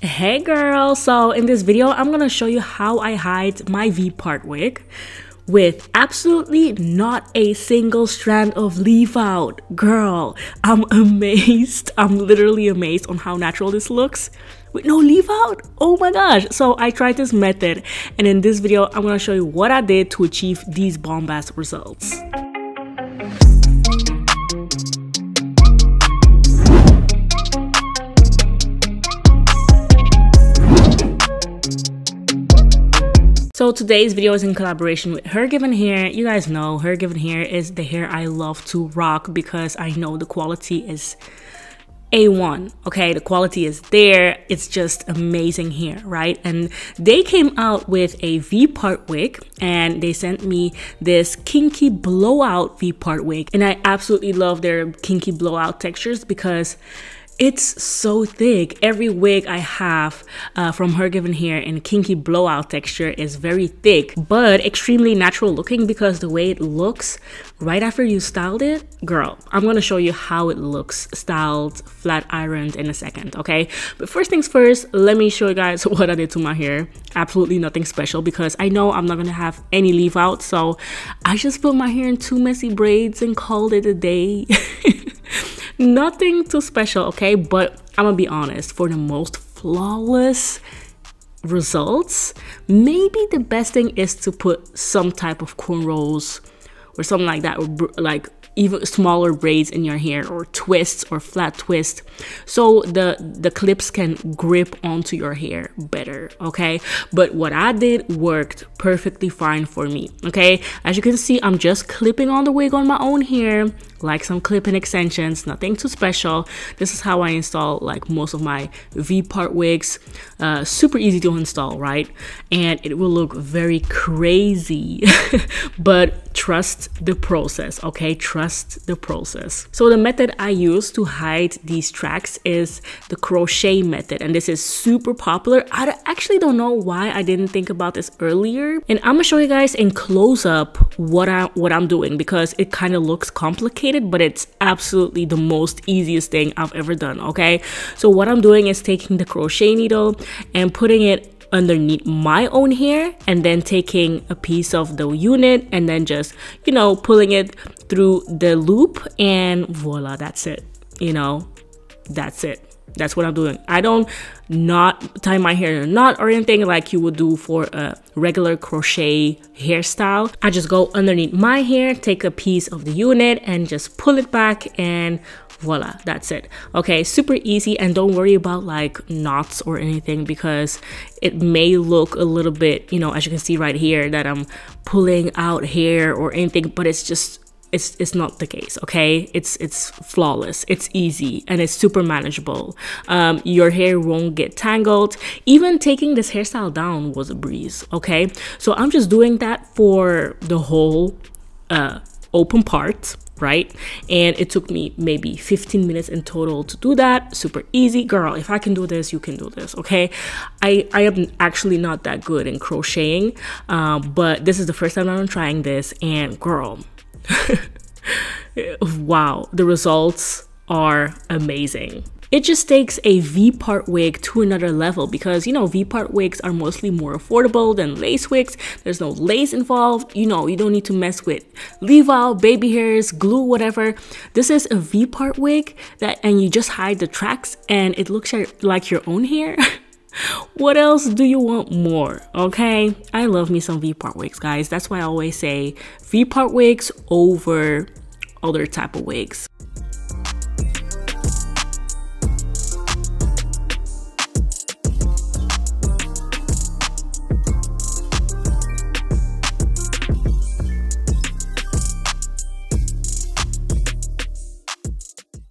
Hey girl, so in this video I'm gonna show you how I hide my V-part wig with absolutely not a single strand of leave out. Girl, I'm amazed. I'm literally amazed on how natural this looks with no leave out. Oh my gosh. So I tried this method, and in this video I'm gonna show you what I did to achieve these bombast results. So today's video is in collaboration with Hergivenhair. You guys know Hergivenhair is the hair I love to rock because I know the quality is A1. Okay, the quality is there. It's just amazing hair, right? And they came out with a V-part wig and they sent me this Kinky blowout V-part wig. And I absolutely love their Kinky blowout textures because it's so thick. Every wig I have from Hergivenhair in Kinky blowout texture is very thick, but extremely natural looking because the way it looks right after you styled it, girl, I'm gonna show you how it looks styled, flat ironed in a second, okay? But first things first, let me show you guys what I did to my hair. Absolutely nothing special because I know I'm not gonna have any leave out, so I just put my hair in 2 messy braids and called it a day. Nothing too special, okay? But I'm gonna be honest, for the most flawless results, maybe the best thing is to put some type of cornrows or something like that, or like even smaller braids in your hair, or twists or flat twist, so the clips can grip onto your hair better, okay? But what I did worked perfectly fine for me, okay? As you can see, I'm just clipping on the wig on my own hair, like some clip-in extensions, nothing too special. This is how I install like most of my V-part wigs. Super easy to install, right? And it will look very crazy, but trust the process, okay? Trust the process. So the method I use to hide these tracks is the crochet method, and this is super popular. I actually don't know why I didn't think about this earlier, and I'm gonna show you guys in close-up what I'm doing because it kind of looks complicated, but it's absolutely the most easiest thing I've ever done, okay? So what I'm doing is taking the crochet needle and putting it underneath my own hair, and then taking a piece of the unit and then just, you know, pulling it through the loop, and voila, that's it. You know, that's it. That's what I'm doing. I don't not tie my hair in a knot or anything like you would do for a regular crochet hairstyle. I just go underneath my hair, take a piece of the unit and just pull it back, and voila, that's it. Okay, super easy, and don't worry about like knots or anything because it may look a little bit, you know, as you can see right here, that I'm pulling out hair or anything, but it's just it's not the case, okay? It's flawless, it's easy, and it's super manageable. Your hair won't get tangled. Even taking this hairstyle down was a breeze, okay? So I'm just doing that for the whole open part, right? And it took me maybe 15 minutes in total to do that. Super easy. Girl, if I can do this, you can do this, okay? I am actually not that good in crocheting, but this is the first time I'm trying this, and girl, wow, the results are amazing. It just takes a V-part wig to another level because, you know, V-part wigs are mostly more affordable than lace wigs. There's no lace involved. You know, you don't need to mess with leave out, baby hairs, glue, whatever. This is a V-part wig and you just hide the tracks and it looks like your own hair. What else do you want more? Okay, I love me some V-part wigs, guys. That's why I always say V-part wigs over other type of wigs.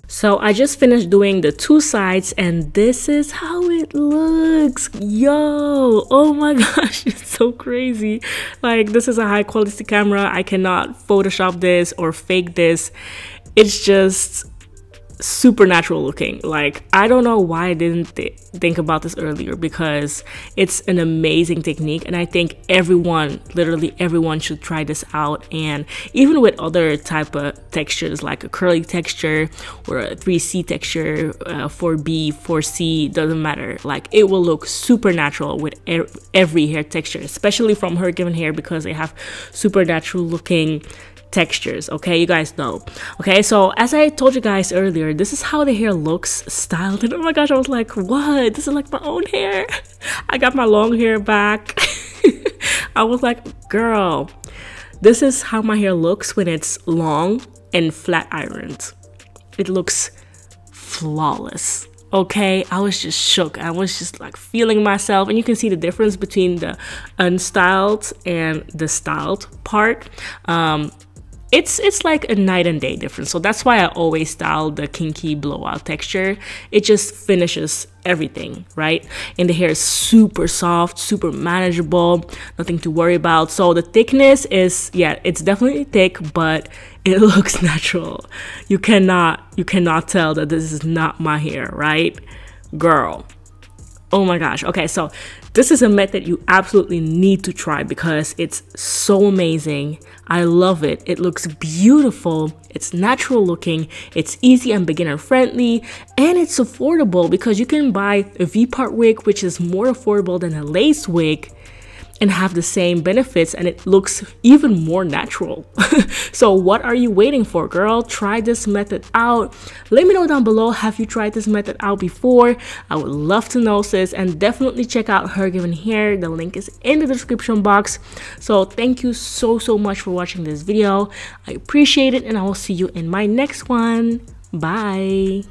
So I just finished doing the 2 sides, and this is how it looks. Yo, oh my gosh, it's so crazy. Like, this is a high quality camera. I cannot Photoshop this or fake this. It's just super natural looking. Like, I don't know why I didn't think about this earlier, because it's an amazing technique, and I think everyone, literally everyone, should try this out. And even with other type of textures, like a curly texture or a 3C texture, 4B, 4C, doesn't matter. Like, it will look super natural with every hair texture, especially from Hergivenhair, because they have super natural looking textures. Okay, you guys know. Okay, so as I told you guys earlier, this is how the hair looks styled, and oh my gosh, I was like, what, this is like my own hair. I got my long hair back. I was like, girl, this is how my hair looks when it's long and flat ironed. It looks flawless. Okay, I was just shook. I was just like feeling myself, and you can see the difference between the unstyled and the styled part. It's like a night and day difference. So that's why I always style the Kinky blowout texture. It just finishes everything, right? And the hair is super soft, super manageable, nothing to worry about. So the thickness is, yeah, it's definitely thick, but it looks natural. You cannot tell that this is not my hair, right? Girl. Oh my gosh. Okay, so this is a method you absolutely need to try because it's so amazing. I love it. It looks beautiful. It's natural looking. It's easy and beginner friendly, and it's affordable because you can buy a V-part wig, which is more affordable than a lace wig, and have the same benefits, and it looks even more natural. So what are you waiting for, girl? Try this method out. Let me know down below, have you tried this method out before? I would love to know, sis. And definitely check out Hergivenhair. The link is in the description box. So thank you so much for watching this video. I appreciate it, and I will see you in my next one. Bye.